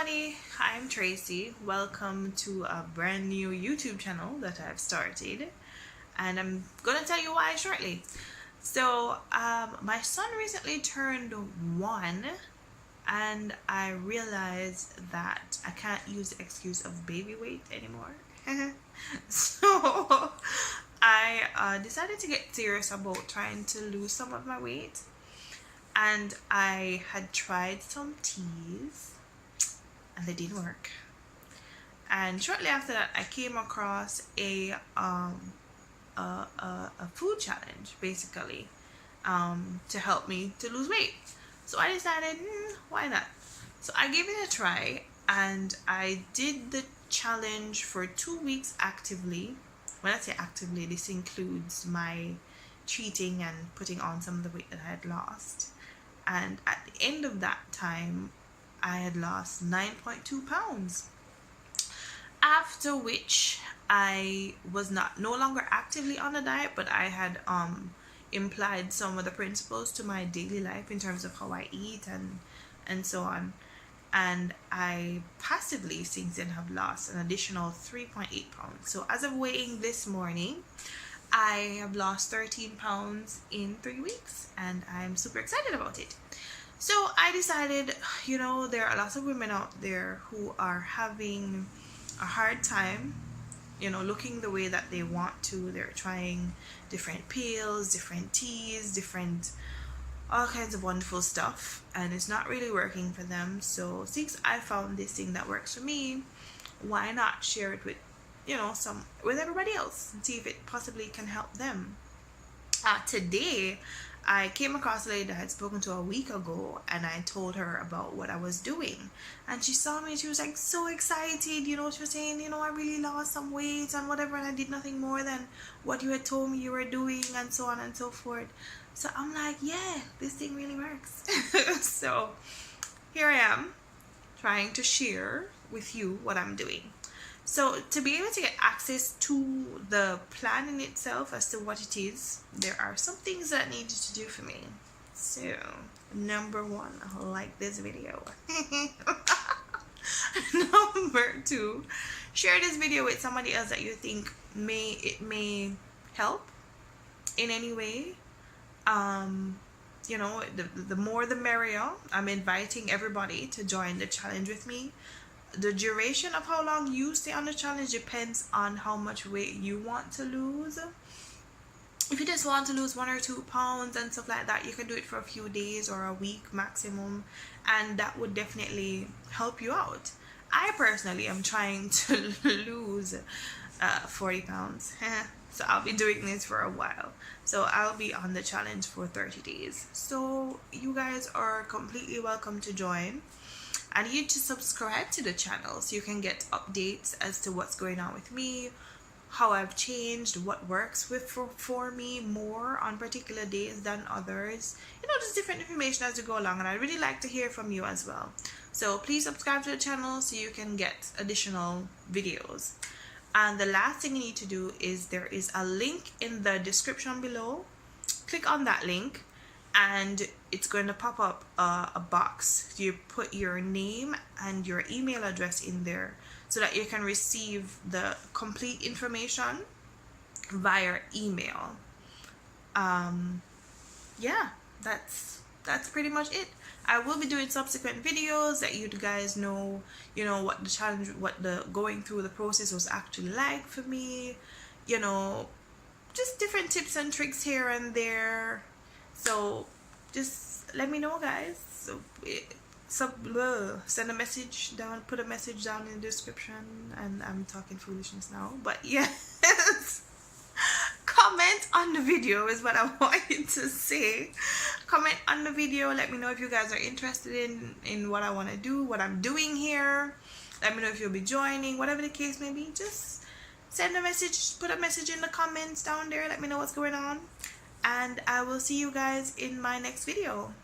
everybody, I'm Tracy. Welcome to a brand new YouTube channel that I've started, and I'm gonna tell you why shortly. So my son recently turned 1, and I realized that I can't use the excuse of baby weight anymore. So I decided to get serious about trying to lose some of my weight, and I had tried some teas and they didn't work. And shortly after that, I came across a food challenge, basically, to help me to lose weight. So I decided, why not? So I gave it a try, and I did the challenge for 2 weeks actively. When I say actively, this includes my cheating and putting on some of the weight that I had lost. And at the end of that time, I had lost 9.2 pounds. After which I was no longer actively on a diet, but I had implied some of the principles to my daily life in terms of how I eat and so on. And I passively since then have lost an additional 3.8 pounds. So as of weighing this morning, I have lost 13 pounds in 3 weeks, and I'm super excited about it. So I decided, there are lots of women out there who are having a hard time, looking the way that they want to. They're trying different pills, different teas, all kinds of wonderful stuff, and it's not really working for them. So since I found this thing that works for me, why not share it with, with everybody else and see if it possibly can help them. Today, I came across a lady that I had spoken to a week ago, and I told her about what I was doing, and she saw me and she was like so excited. She was saying, I really lost some weight and whatever, and I did nothing more than what you had told me you were doing, and so on and so forth. So I'm like, yeah, this thing really works. So here I am trying to share with you what I'm doing. So to be able to get access to the plan in itself as to what it is, there are some things that needed to do for me. So number 1, like this video. Number 2, share this video with somebody else that you think it may help in any way. The more the merrier. I'm inviting everybody to join the challenge with me. The duration of how long you stay on the challenge depends on how much weight you want to lose. If you just want to lose 1 or 2 pounds and stuff like that, you can do it for a few days or a week maximum, and that would definitely help you out. I personally am trying to lose 40 pounds. So I'll be doing this for a while. So I'll be on the challenge for 30 days. So you guys are completely welcome to join. I need you to subscribe to the channel so you can get updates as to what's going on with me, how I've changed, what works for me more on particular days than others. Just different information as you go along, and I'd really like to hear from you as well. So please subscribe to the channel so you can get additional videos. And the last thing you need to do is there is a link in the description below. Click on that link, and it's going to pop up a box. You put your name and your email address in there so that you can receive the complete information via email. Yeah, that's pretty much it. I will be doing subsequent videos that you guys know what the challenge, what the going through the process was actually like for me, just different tips and tricks here and there. So just let me know, guys. So send a message down, put a message down in the description, and I'm talking foolishness now, but yes. Comment on the video is what I wanted to say. Comment on the video. Let me know if you guys are interested in what I want to do, what I'm doing here. Let me know if you'll be joining, whatever the case may be. Just send a message, put a message in the comments down there. Let me know what's going on, and I will see you guys in my next video.